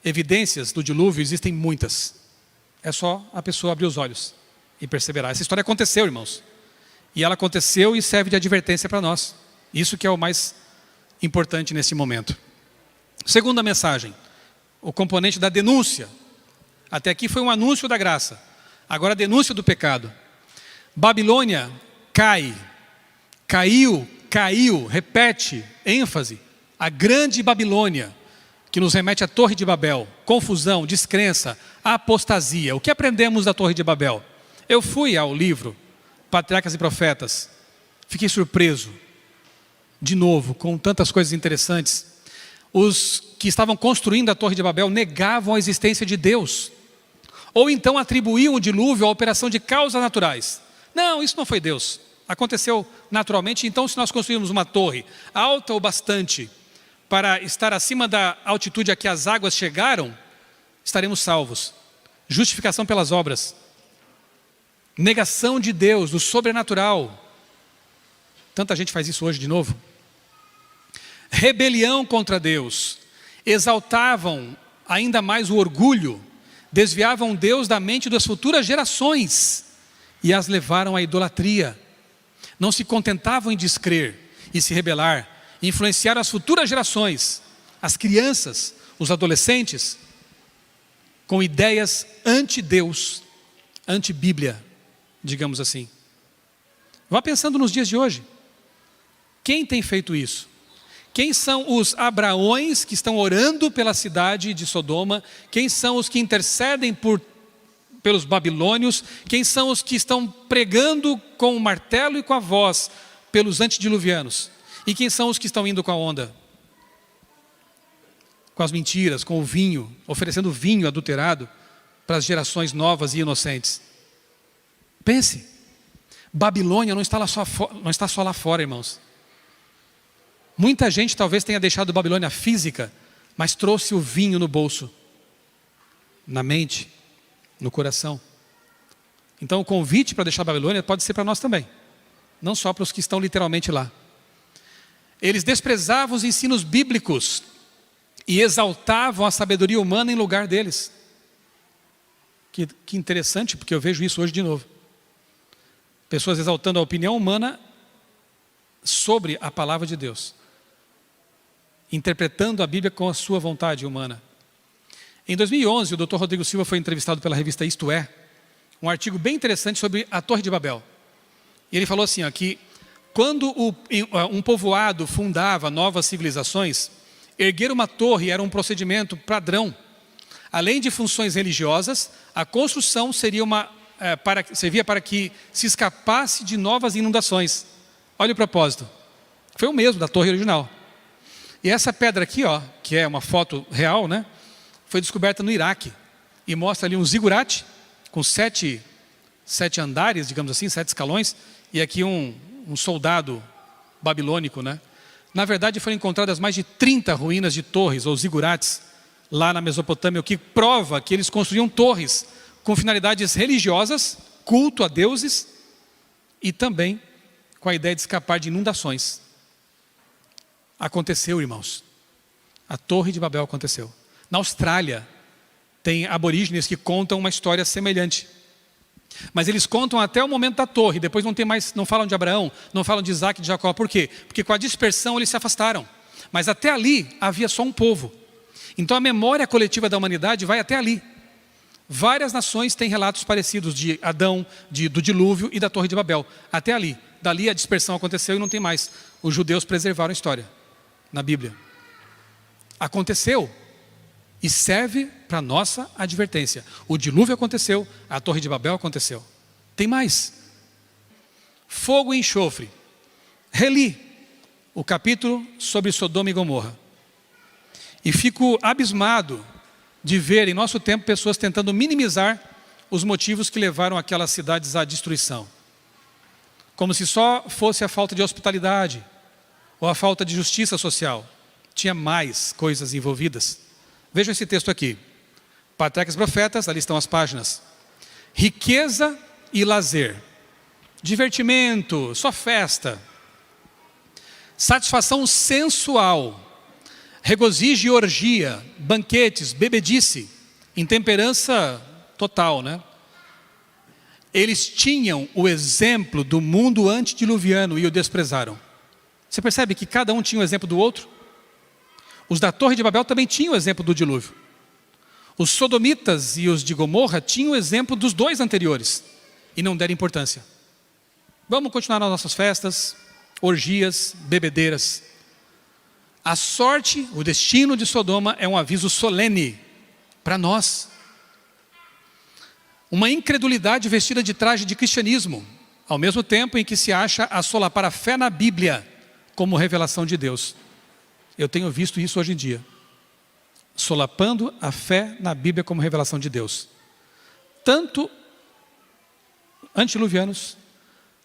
evidências do dilúvio existem muitas. É só a pessoa abrir os olhos e perceberá. Essa história aconteceu, irmãos. E ela aconteceu e serve de advertência para nós. Isso que é o mais importante nesse momento. Segunda mensagem, o componente da denúncia. Até aqui foi um anúncio da graça. Agora a denúncia do pecado. Babilônia cai. Caiu, repete, ênfase. A grande Babilônia, que nos remete à Torre de Babel. Confusão, descrença, apostasia. O que aprendemos da Torre de Babel? Eu fui ao livro Patriarcas e Profetas. Fiquei surpreso. De novo, com tantas coisas interessantes. Os que estavam construindo a Torre de Babel negavam a existência de Deus. Ou então atribuíam o dilúvio à operação de causas naturais. Não, isso não foi Deus. Aconteceu naturalmente. Então, se nós construirmos uma torre alta o bastante para estar acima da altitude a que as águas chegaram, estaremos salvos. Justificação pelas obras. Negação de Deus, do sobrenatural. Tanta gente faz isso hoje de novo. Rebelião contra Deus. Exaltavam ainda mais o orgulho. Desviavam Deus da mente das futuras gerações e as levaram à idolatria. Não se contentavam em descrer e se rebelar. Influenciaram as futuras gerações, as crianças, os adolescentes, com ideias anti-Deus, anti-Bíblia, digamos assim. Vá pensando nos dias de hoje. Quem tem feito isso? Quem são os Abraões que estão orando pela cidade de Sodoma? Quem são os que intercedem pelos babilônios? Quem são os que estão pregando com o martelo e com a voz pelos antediluvianos? E quem são os que estão indo com a onda? Com as mentiras, com o vinho, oferecendo vinho adulterado para as gerações novas e inocentes. Pense, Babilônia não está só lá fora, irmãos. Muita gente talvez tenha deixado Babilônia física, mas trouxe o vinho no bolso, na mente, no coração. Então o convite para deixar Babilônia pode ser para nós também, não só para os que estão literalmente lá. Eles desprezavam os ensinos bíblicos e exaltavam a sabedoria humana em lugar deles. Que interessante, porque eu vejo isso hoje de novo. Pessoas exaltando a opinião humana sobre a palavra de Deus, interpretando a Bíblia com a sua vontade humana. Em 2011, o Dr. Rodrigo Silva foi entrevistado pela revista Isto É, um artigo bem interessante sobre a Torre de Babel. E ele falou assim, ó, que quando um povoado fundava novas civilizações, erguer uma torre era um procedimento padrão. Além de funções religiosas, a construção servia para que se escapasse de novas inundações. Olha o propósito. Foi o mesmo da torre original. E essa pedra aqui, ó, que é uma foto real, né, foi descoberta no Iraque. E mostra ali um zigurate com sete andares, digamos assim, 7 escalões. E aqui um soldado babilônico, né? Na verdade foram encontradas mais de 30 ruínas de torres ou zigurates lá na Mesopotâmia, o que prova que eles construíam torres com finalidades religiosas, culto a deuses e também com a ideia de escapar de inundações. Aconteceu, irmãos. A Torre de Babel aconteceu. Na Austrália tem aborígenes que contam uma história semelhante. Mas eles contam até o momento da torre, depois não falam de Abraão, não falam de Isaac e de Jacó. Por quê? Porque com a dispersão eles se afastaram. Mas até ali havia só um povo. Então a memória coletiva da humanidade vai até ali. Várias nações têm relatos parecidos de Adão, do dilúvio e da Torre de Babel. Até ali. Dali a dispersão aconteceu e não tem mais. Os judeus preservaram a história na Bíblia. Aconteceu. E serve para nossa advertência. O dilúvio aconteceu, a Torre de Babel aconteceu. Tem mais. Fogo e enxofre. Reli o capítulo sobre Sodoma e Gomorra. E fico abismado de ver em nosso tempo pessoas tentando minimizar os motivos que levaram aquelas cidades à destruição. Como se só fosse a falta de hospitalidade ou a falta de justiça social. Tinha mais coisas envolvidas. Vejam esse texto aqui. Patriarcas e Profetas, ali estão as páginas. Riqueza e lazer. Divertimento, só festa. Satisfação sensual. regozijo e orgia, banquetes, bebedice, intemperança total, né? Eles tinham o exemplo do mundo antediluviano e o desprezaram. Você percebe que cada um tinha o exemplo do outro? Os da Torre de Babel também tinham o exemplo do dilúvio. Os sodomitas e os de Gomorra tinham o exemplo dos dois anteriores e não deram importância. Vamos continuar nas nossas festas, orgias, bebedeiras. A sorte, o destino de Sodoma é um aviso solene para nós. Uma incredulidade vestida de traje de cristianismo, ao mesmo tempo em que se acha a solapar a fé na Bíblia como revelação de Deus. Eu tenho visto isso hoje em dia. Solapando a fé na Bíblia como revelação de Deus. Tanto antediluvianos,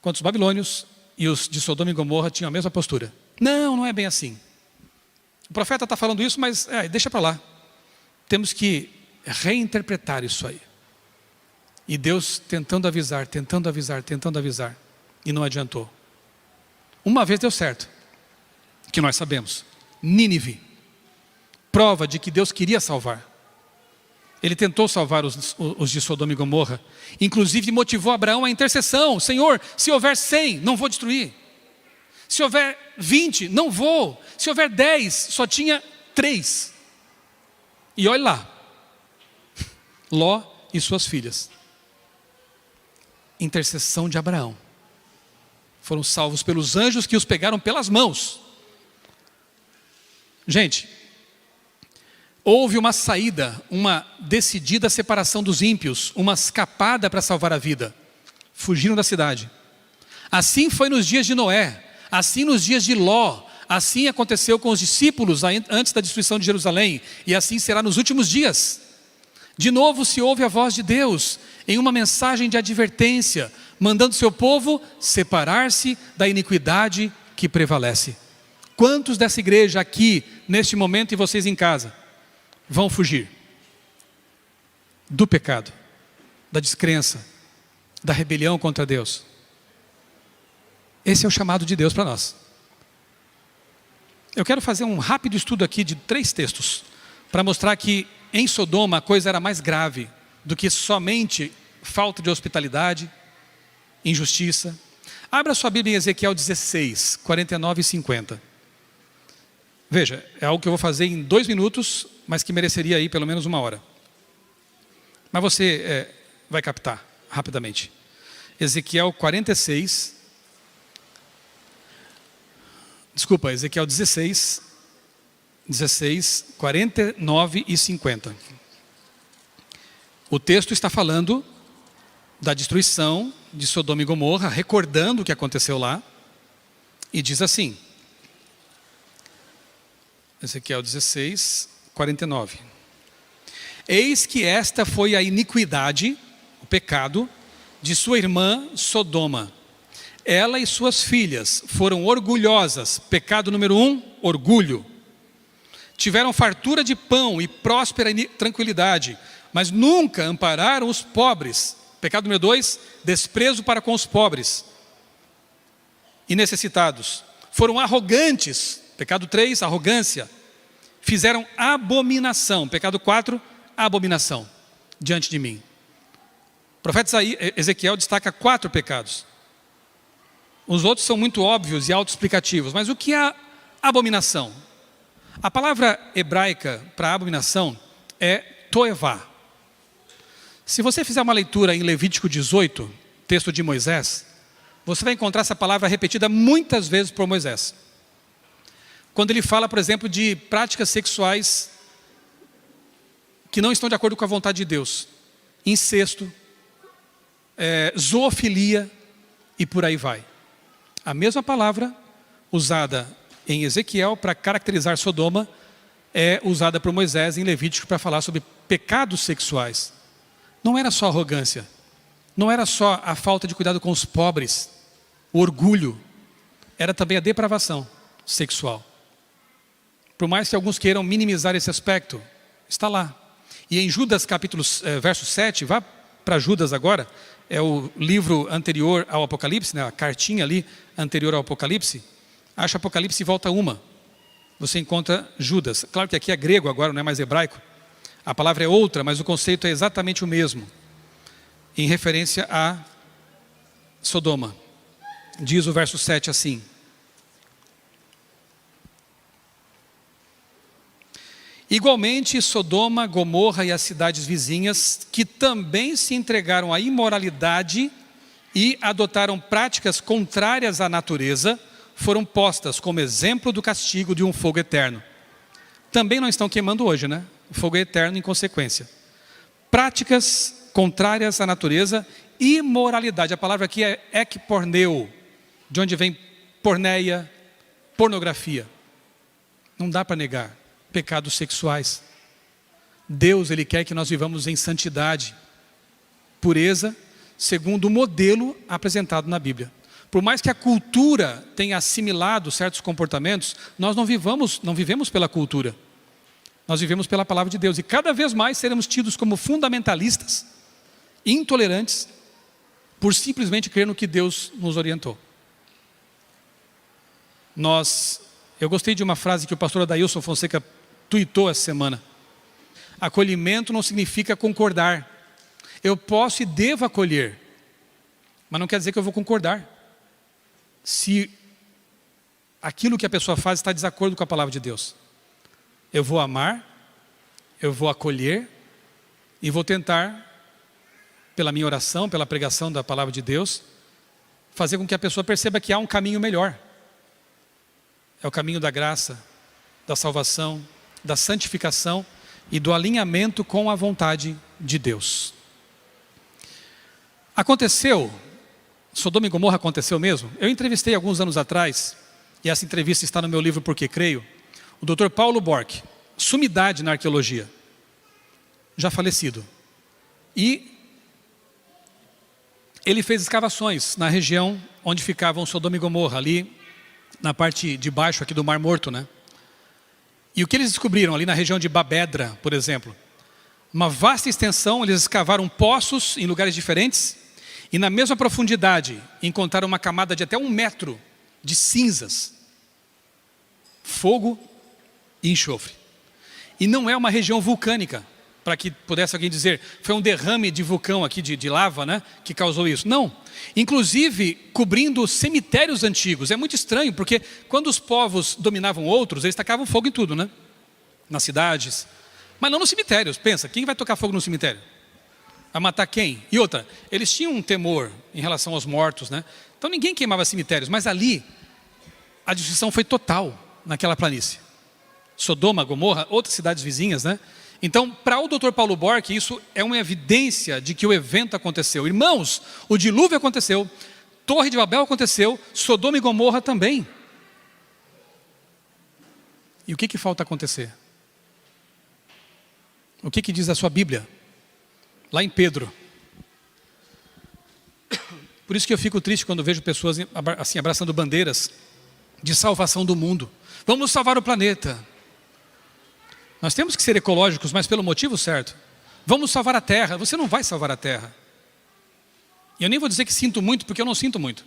quanto os babilônios e os de Sodoma e Gomorra tinham a mesma postura. Não, não é bem assim. O profeta está falando isso, mas deixa para lá. Temos que reinterpretar isso aí. E Deus tentando avisar, tentando avisar, tentando avisar. E não adiantou. Uma vez deu certo, que nós sabemos. Nínive. Prova de que Deus queria salvar. Ele tentou salvar os de Sodoma e Gomorra. Inclusive motivou Abraão à intercessão. Senhor, se houver 100, não vou destruir. Se houver 20, não vou. Se houver 10, só tinha 3. E olha lá. Ló e suas filhas. Intercessão de Abraão. Foram salvos pelos anjos que os pegaram pelas mãos. Gente, houve uma saída, uma decidida separação dos ímpios, uma escapada para salvar a vida. Fugiram da cidade. Assim foi nos dias de Noé, assim nos dias de Ló, assim aconteceu com os discípulos antes da destruição de Jerusalém, e assim será nos últimos dias. De novo se ouve a voz de Deus em uma mensagem de advertência, mandando seu povo separar-se da iniquidade que prevalece. Quantos dessa igreja aqui, neste momento, e vocês em casa, vão fugir do pecado, da descrença, da rebelião contra Deus? Esse é o chamado de Deus para nós. Eu quero fazer um rápido estudo aqui de 3 textos, para mostrar que em Sodoma a coisa era mais grave do que somente falta de hospitalidade, injustiça. Abra sua Bíblia em Ezequiel 16, 49 e 50. Veja, é algo que eu vou fazer em 2 minutos, mas que mereceria aí pelo menos 1 hora. Mas você vai captar rapidamente. Ezequiel 46, desculpa, Ezequiel 16, 49 e 50. O texto está falando da destruição de Sodoma e Gomorra, recordando o que aconteceu lá, e diz assim, Ezequiel 16, 49. Eis que esta foi a iniquidade, o pecado, de sua irmã Sodoma. Ela e suas filhas foram orgulhosas. Pecado número 1, orgulho. Tiveram fartura de pão e próspera tranquilidade, mas nunca ampararam os pobres. Pecado número 2, desprezo para com os pobres e necessitados. Foram arrogantes. Pecado 3, arrogância. Fizeram abominação. Pecado 4, abominação diante de mim. O profeta Ezequiel destaca 4 pecados. Os outros são muito óbvios e autoexplicativos. Mas o que é abominação? A palavra hebraica para abominação é toevá. Se você fizer uma leitura em Levítico 18, texto de Moisés, você vai encontrar essa palavra repetida muitas vezes por Moisés. Quando ele fala, por exemplo, de práticas sexuais que não estão de acordo com a vontade de Deus. Incesto, zoofilia e por aí vai. A mesma palavra usada em Ezequiel para caracterizar Sodoma é usada por Moisés em Levítico para falar sobre pecados sexuais. Não era só arrogância, não era só a falta de cuidado com os pobres, o orgulho, era também a depravação sexual. Por mais que alguns queiram minimizar esse aspecto, está lá. E em Judas capítulo, verso 7, vá para Judas agora, é o livro anterior ao Apocalipse, né, a cartinha ali anterior ao Apocalipse. Acha Apocalipse e volta uma. você encontra Judas. Claro que aqui é grego agora, não é mais hebraico. A palavra é outra, mas o conceito é exatamente o mesmo, em referência a Sodoma. Diz o verso 7 assim: igualmente Sodoma, Gomorra e as cidades vizinhas, que também se entregaram à imoralidade e adotaram práticas contrárias à natureza, foram postas como exemplo do castigo de um fogo eterno. Também não estão queimando hoje, né? O fogo é eterno em consequência. Práticas contrárias à natureza, imoralidade. A palavra aqui é ekporneu, de onde vem porneia, pornografia. Não dá para negar. Pecados sexuais. Deus, Ele quer que nós vivamos em santidade, pureza, segundo o modelo apresentado na Bíblia. Por mais que a cultura tenha assimilado certos comportamentos, nós não vivemos pela cultura. Nós vivemos pela palavra de Deus. E cada vez mais seremos tidos como fundamentalistas, intolerantes, por simplesmente crer no que Deus nos orientou. Eu gostei de uma frase que o pastor Adailson Fonseca tuitou essa semana. Acolhimento não significa concordar. Eu posso e devo acolher, mas não quer dizer que eu vou concordar. Se aquilo que a pessoa faz está em desacordo com a palavra de Deus, eu vou amar, eu vou acolher e vou tentar, pela minha oração, pela pregação da palavra de Deus, fazer com que a pessoa perceba que há um caminho melhor. É o caminho da graça, da salvação, da santificação e do alinhamento com a vontade de Deus. Aconteceu, Sodoma e Gomorra aconteceu mesmo? Eu entrevistei alguns anos atrás, e essa entrevista está no meu livro Porque Creio, o Dr. Paulo Bork, sumidade na arqueologia, já falecido. E ele fez escavações na região onde ficavam Sodoma e Gomorra, ali na parte de baixo aqui do Mar Morto, né? E o que eles descobriram ali na região de Babedra, por exemplo? Uma vasta extensão, eles escavaram poços em lugares diferentes, e na mesma profundidade encontraram uma camada de até 1 metro de cinzas, fogo e enxofre. E não é uma região vulcânica, para que pudesse alguém dizer, foi um derrame de vulcão aqui, de lava, né, que causou isso. Não. Inclusive, cobrindo cemitérios antigos. É muito estranho, porque quando os povos dominavam outros, eles tacavam fogo em tudo, né? Nas cidades. Mas não nos cemitérios. Pensa, quem vai tocar fogo no cemitério? Vai matar quem? E outra, eles tinham um temor em relação aos mortos, né? Então ninguém queimava cemitérios, mas ali a destruição foi total naquela planície. Sodoma, Gomorra, outras cidades vizinhas, né? Então, para o Dr. Paulo Bork, isso é uma evidência de que o evento aconteceu. Irmãos, o dilúvio aconteceu, Torre de Babel aconteceu, Sodoma e Gomorra também. E o que falta acontecer? O que diz a sua Bíblia? Lá em Pedro. Por isso que eu fico triste quando vejo pessoas assim abraçando bandeiras de salvação do mundo. Vamos salvar o planeta. Nós temos que ser ecológicos, mas pelo motivo certo. Vamos salvar a terra. Você não vai salvar a terra. E eu nem vou dizer que sinto muito, porque eu não sinto muito.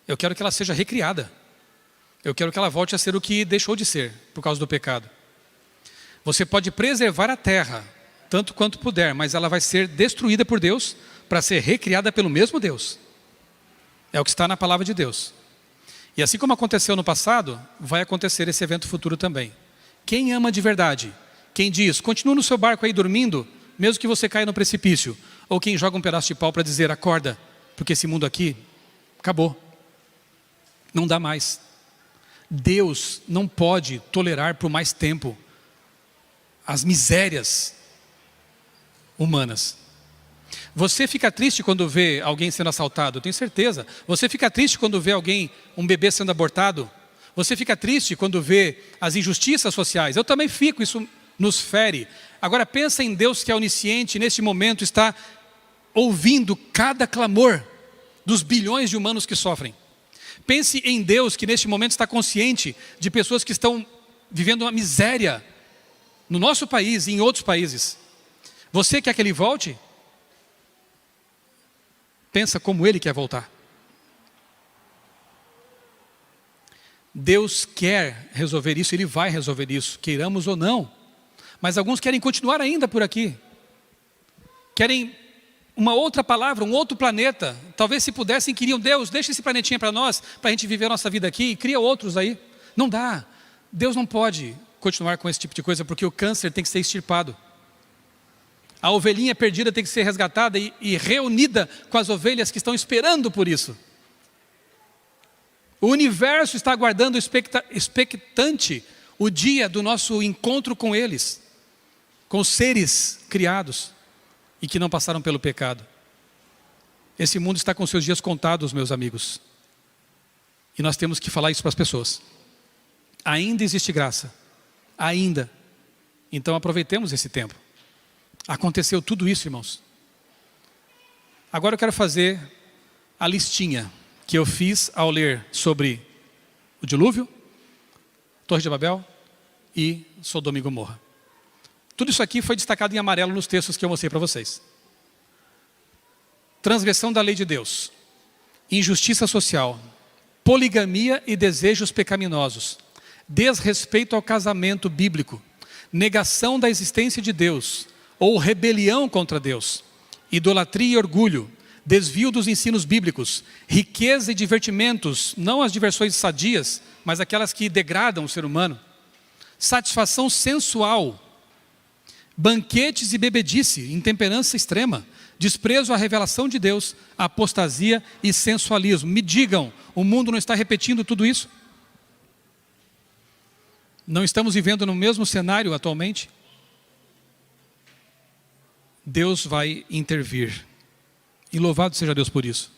Eu quero que ela seja recriada. Eu quero que ela volte a ser o que deixou de ser, por causa do pecado. Você pode preservar a terra, tanto quanto puder, mas ela vai ser destruída por Deus, para ser recriada pelo mesmo Deus. É o que está na palavra de Deus. E assim como aconteceu no passado, vai acontecer esse evento futuro também. Quem ama de verdade? Quem diz, continua no seu barco aí dormindo, mesmo que você caia no precipício. Ou quem joga um pedaço de pau para dizer, acorda, porque esse mundo aqui acabou. Não dá mais. Deus não pode tolerar por mais tempo as misérias humanas. Você fica triste quando vê alguém sendo assaltado, eu tenho certeza. Você fica triste quando vê um bebê sendo abortado. Você fica triste quando vê as injustiças sociais. Eu também fico, isso nos fere. Agora pensa em Deus que é onisciente, neste momento está ouvindo cada clamor dos bilhões de humanos que sofrem. Pense em Deus que neste momento está consciente de pessoas que estão vivendo uma miséria no nosso país e em outros países. Você quer que Ele volte? Pensa como Ele quer voltar. Deus quer resolver isso, Ele vai resolver isso, queiramos ou não. Mas alguns querem continuar ainda por aqui. Querem uma outra palavra, um outro planeta. Talvez se pudessem, queriam: Deus, deixa esse planetinha para nós, para a gente viver a nossa vida aqui, e cria outros aí. Não dá. Deus não pode continuar com esse tipo de coisa, porque o câncer tem que ser extirpado. A ovelhinha perdida tem que ser resgatada e reunida com as ovelhas que estão esperando por isso. O universo está aguardando expectante o dia do nosso encontro com eles, com os seres criados e que não passaram pelo pecado. Esse mundo está com seus dias contados, meus amigos. E nós temos que falar isso para as pessoas. Ainda existe graça. Ainda. Então aproveitemos esse tempo. Aconteceu tudo isso, irmãos. Agora eu quero fazer a listinha que eu fiz ao ler sobre o dilúvio, Torre de Babel e Sodoma e Gomorra. Tudo isso aqui foi destacado em amarelo nos textos que eu mostrei para vocês. Transgressão da lei de Deus, injustiça social, poligamia e desejos pecaminosos, desrespeito ao casamento bíblico, negação da existência de Deus ou rebelião contra Deus, idolatria e orgulho, desvio dos ensinos bíblicos, riqueza e divertimentos, não as diversões sadias, mas aquelas que degradam o ser humano, satisfação sensual, banquetes e bebedice, intemperança extrema, desprezo à revelação de Deus, apostasia e sensualismo. Me digam, o mundo não está repetindo tudo isso? Não estamos vivendo no mesmo cenário atualmente? Deus vai intervir. E louvado seja Deus por isso.